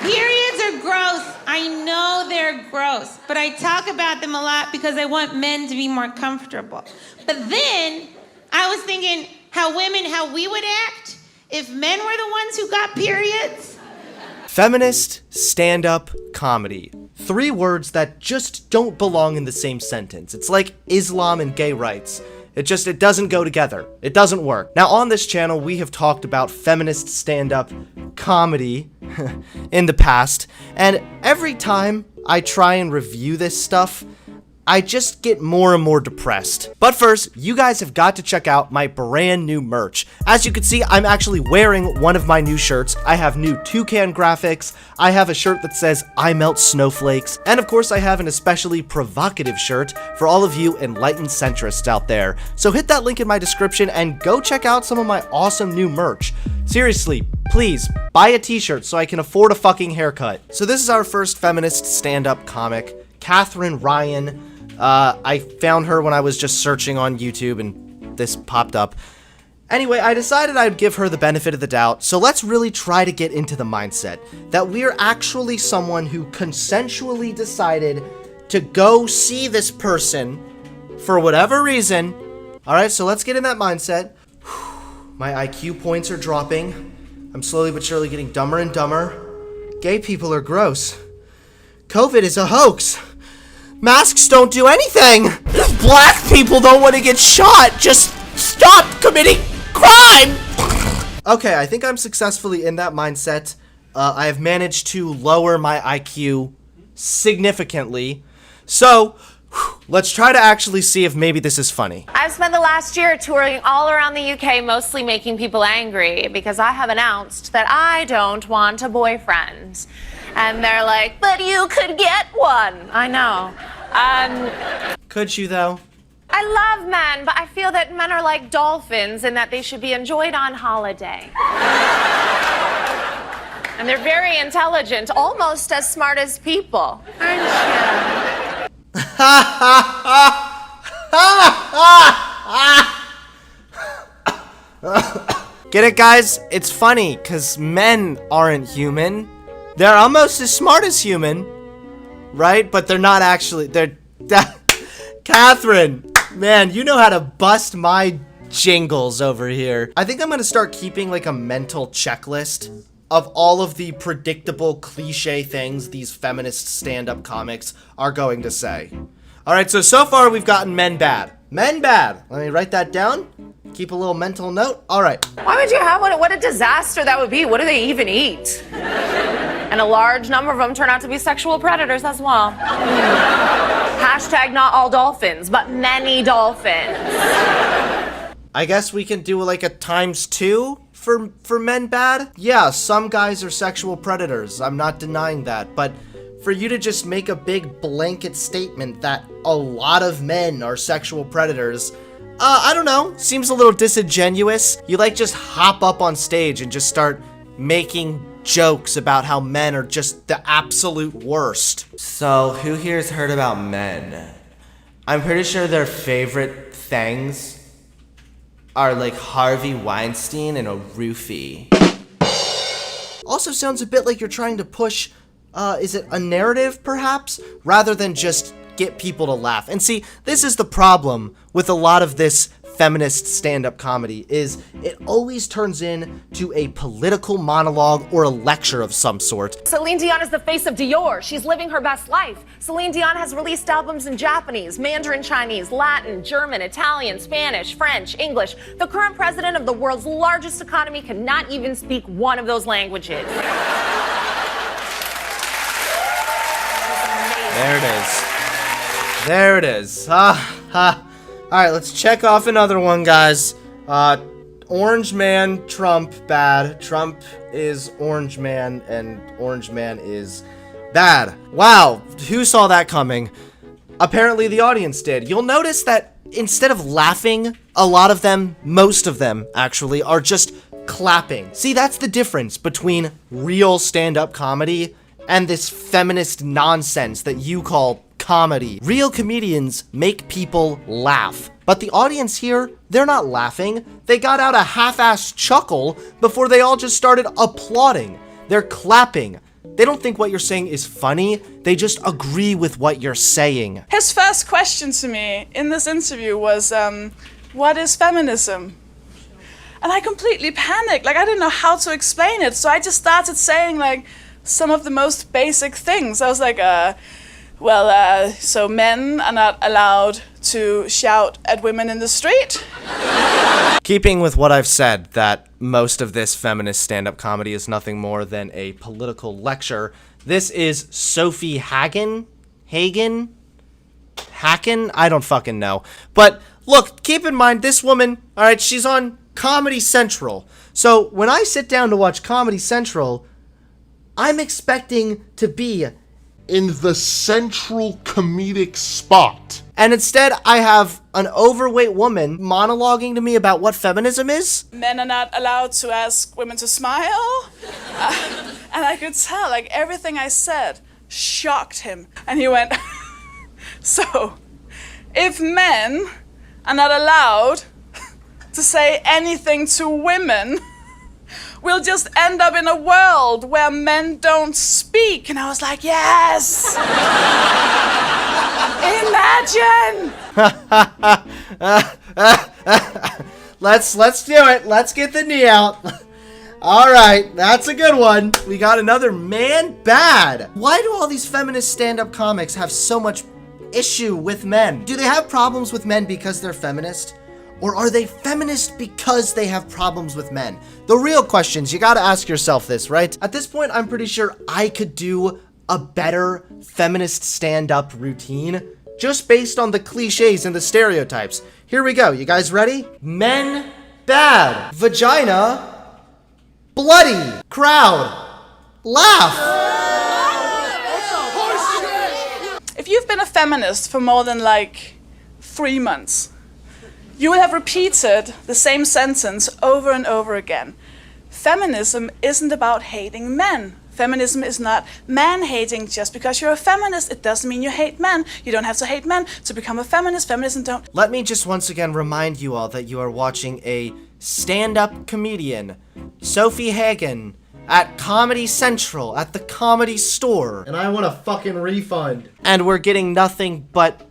Periods are gross. I know they're gross, but I talk about them a lot because I want men to be more comfortable. But then I was thinking how we would act if men were the ones who got periods. Feminist stand-up comedy. 3 words that just don't belong in the same sentence. It's like Islam and gay rights. It doesn't go together. It doesn't work. Now, on this channel, we have talked about feminist stand-up comedy in the past, and every time I try and review this stuff, I just get more and more depressed. But first, you guys have got to check out my brand new merch. As you can see, I'm actually wearing one of my new shirts. I have new toucan graphics. I have a shirt that says, I melt snowflakes. And of course, I have an especially provocative shirt for all of you enlightened centrists out there. So hit that link in my description and go check out some of my awesome new merch. Seriously, please, buy a t-shirt so I can afford a fucking haircut. So this is our first feminist stand-up comic, Katherine Ryan. I found her when I was just searching on YouTube and this popped up. Anyway, I decided I'd give her the benefit of the doubt, so let's really try to get into the mindset that we're actually someone who consensually decided to go see this person for whatever reason. Alright, so let's get in that mindset. My IQ points are dropping. I'm slowly but surely getting dumber and dumber. Gay people are gross. COVID is a hoax. Masks don't do anything. Black people don't want to get shot. Just stop committing crime. Okay, I think I'm successfully in that mindset. I have managed to lower my IQ significantly. So, let's try to actually see if maybe this is funny. I've spent the last year touring all around the UK, mostly making people angry because I have announced that I don't want a boyfriend. And they're like, but you could get one. I know. Could you, though? I love men, but I feel that men are like dolphins in that they should be enjoyed on holiday. And they're very intelligent, almost as smart as people. Aren't you? Get it, guys? It's funny, because men aren't human. They're almost as smart as human, right? But they're not actually. They're... Katherine, man, you know how to bust my jingles over here. I think I'm going to start keeping, like, a mental checklist of all of the predictable cliche things these feminist stand-up comics are going to say. Alright, so far we've gotten men bad. Men bad. Let me write that down. Keep a little mental note. Alright. Why would you have one? What a disaster that would be. What do they even eat? And a large number of them turn out to be sexual predators as well. Hashtag not all dolphins, but many dolphins. I guess we can do like a ×2 for men bad? Yeah, some guys are sexual predators. I'm not denying that, but for you to just make a big blanket statement that a lot of men are sexual predators, I don't know, seems a little disingenuous. You like just hop up on stage and just start making jokes about how men are just the absolute worst. So, who here's heard about men? I'm pretty sure their favorite things are like Harvey Weinstein and a roofie. Also sounds a bit like you're trying to push, is it a narrative perhaps? Rather than just get people to laugh. And see, this is the problem with a lot of this feminist stand-up comedy, is it always turns into a political monologue or a lecture of some sort. Celine Dion is the face of Dior. She's living her best life. Celine Dion has released albums in Japanese, Mandarin Chinese, Latin, German, Italian, Spanish, French, English. The current president of the world's largest economy cannot even speak one of those languages. There it is. There it is. Alright, let's check off another one, guys. Orange Man, Trump, bad. Trump is Orange Man, and Orange Man is bad. Wow, who saw that coming? Apparently the audience did. You'll notice that instead of laughing, a lot of them, most of them actually, are just clapping. See, that's the difference between real stand-up comedy and this feminist nonsense that you call comedy. Real comedians make people laugh. But the audience here, they're not laughing. They got out a half-assed chuckle before they all just started applauding. They're clapping. They don't think what you're saying is funny. They just agree with what you're saying. His first question to me in this interview was, what is feminism? And I completely panicked. Like, I didn't know how to explain it. So I just started saying, like, some of the most basic things. I was like, so men are not allowed to shout at women in the street. Keeping with what I've said, that most of this feminist stand-up comedy is nothing more than a political lecture, this is Sophie Hagin? Hagin? I don't fucking know. But look, keep in mind, this woman, alright, she's on Comedy Central. So when I sit down to watch Comedy Central, I'm expecting to be in the central comedic spot. And instead, I have an overweight woman monologuing to me about what feminism is. Men are not allowed to ask women to smile. And I could tell, like, everything I said shocked him. And he went, so, if men are not allowed to say anything to women, we'll just end up in a world where men don't speak. And I was like, yes! Imagine! Let's do it. Let's get the knee out. All right, that's a good one. We got another man bad. Why do all these feminist stand-up comics have so much issue with men? Do they have problems with men because they're feminist? Or are they feminist because they have problems with men? The real questions, you gotta ask yourself this, right? At this point, I'm pretty sure I could do a better feminist stand-up routine just based on the cliches and the stereotypes. Here we go. You guys ready? Men bad. Vagina bloody. Crowd laugh. If you've been a feminist for more than like 3 months, you will have repeated the same sentence over and over again. Feminism isn't about hating men. Feminism is not man-hating. Just because you're a feminist, it doesn't mean you hate men. You don't have to hate men to become a feminist. Feminism don't... Let me just once again remind you all that you are watching a stand-up comedian, Sophie Hagin, at Comedy Central, at the Comedy Store. And I want a fucking refund. And we're getting nothing but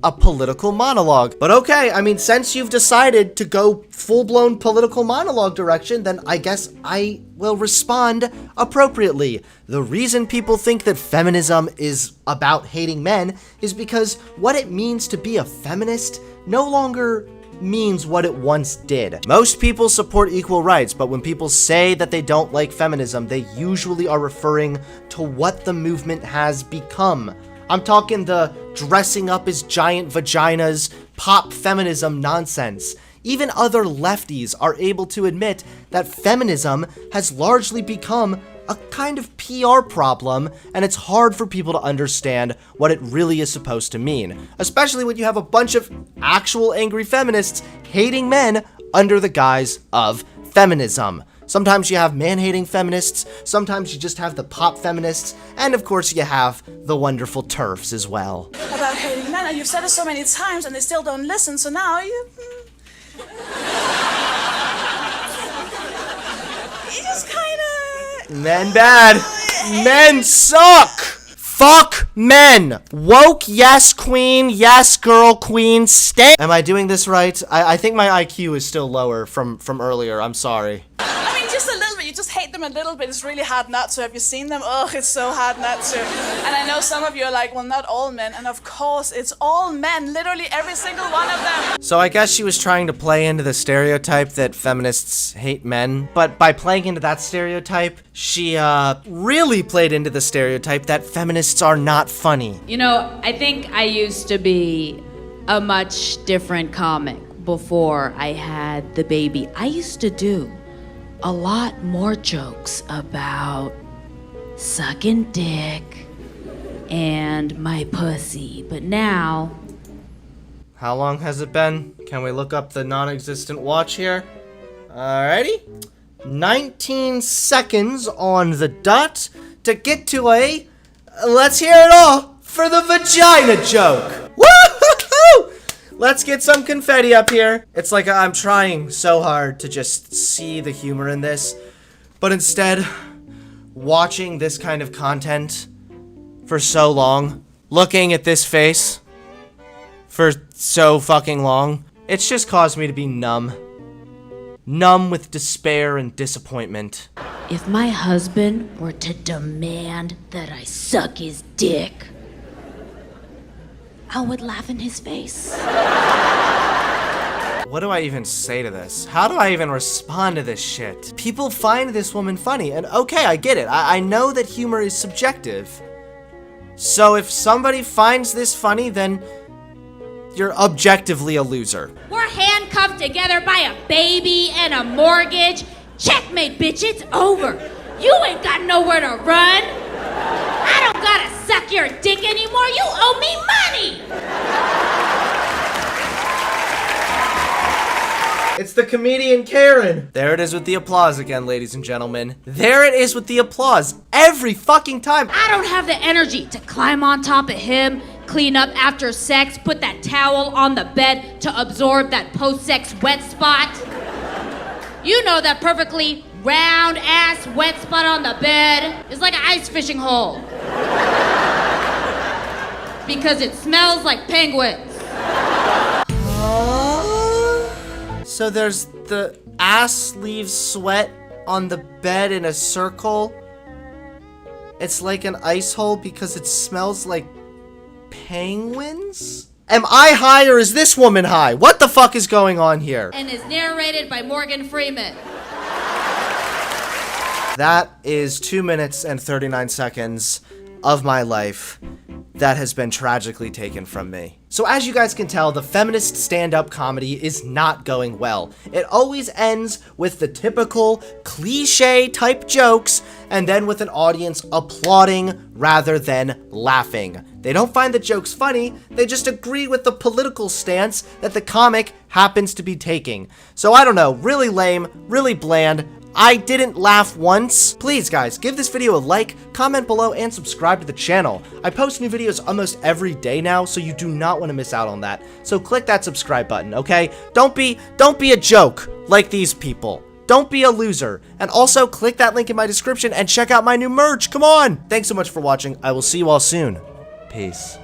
a political monologue. But okay, I mean, since you've decided to go full-blown political monologue direction, then I guess I will respond appropriately. The reason people think that feminism is about hating men is because what it means to be a feminist no longer means what it once did. Most people support equal rights, but when people say that they don't like feminism, they usually are referring to what the movement has become. I'm talking the dressing up as giant vaginas, pop feminism nonsense. Even other lefties are able to admit that feminism has largely become a kind of PR problem, and it's hard for people to understand what it really is supposed to mean, especially when you have a bunch of actual angry feminists hating men under the guise of feminism. Sometimes you have man-hating feminists, sometimes you just have the pop feminists, and of course you have the wonderful TERFs as well. About hating men, and you've said it so many times and they still don't listen, so now you just kinda... Men bad. Men suck. Fuck men. Woke, yes, queen, yes, girl, queen, stay. Am I doing this right? I think my IQ is still lower from earlier. I'm sorry. I mean, just a little bit. You just hate them a little bit. It's really hard not to. Have you seen them? Ugh, it's so hard not to. And I know some of you are like, well, not all men. And of course, it's all men. Literally every single one of them. So I guess she was trying to play into the stereotype that feminists hate men. But by playing into that stereotype, she really played into the stereotype that feminists are not funny. You know, I think I used to be a much different comic before I had the baby. I used to do a lot more jokes about sucking dick and my pussy, but now... How long has it been? Can we look up the non-existent watch here? Alrighty. 19 seconds on the dot to get to a... Let's hear it all for the vagina joke. Woo-hoo-hoo! Let's get some confetti up here. It's like I'm trying so hard to just see the humor in this, but instead, watching this kind of content for so long, looking at this face for so fucking long, it's just caused me to be numb. Numb with despair and disappointment. If my husband were to demand that I suck his dick, I would laugh in his face. What do I even say to this? How do I even respond to this shit? People find this woman funny, and okay, I get it. I know that humor is subjective. So if somebody finds this funny, then you're objectively a loser. We're handcuffed together by a baby and a mortgage. Checkmate, bitch, it's over. You ain't got nowhere to run. I don't gotta suck your dick anymore. You owe me money. It's the comedian Karen. There it is with the applause again, ladies and gentlemen. There it is with the applause every fucking time. I don't have the energy to climb on top of him, clean up after sex, put that towel on the bed to absorb that post-sex wet spot. You know that perfectly round-ass wet spot on the bed is like an ice fishing hole. Because it smells like penguins. So there's the ass leaves sweat on the bed in a circle. It's like an ice hole because it smells like penguins? Am I high or is this woman high? What the fuck is going on here? And is narrated by Morgan Freeman. That is 2 minutes and 39 seconds of my life that has been tragically taken from me. So as you guys can tell, the feminist stand-up comedy is not going well. It always ends with the typical cliche type jokes and then with an audience applauding rather than laughing. They don't find the jokes funny, they just agree with the political stance that the comic happens to be taking. So I don't know, really lame, really bland. I didn't laugh once. Please guys, give this video a like, comment below, and subscribe to the channel. I post new videos almost every day now, so you do not want to miss out on that. So click that subscribe button, okay? Don't be a joke like these people. Don't be a loser. And also click that link in my description and check out my new merch. Come on! Thanks so much for watching. I will see you all soon. Peace.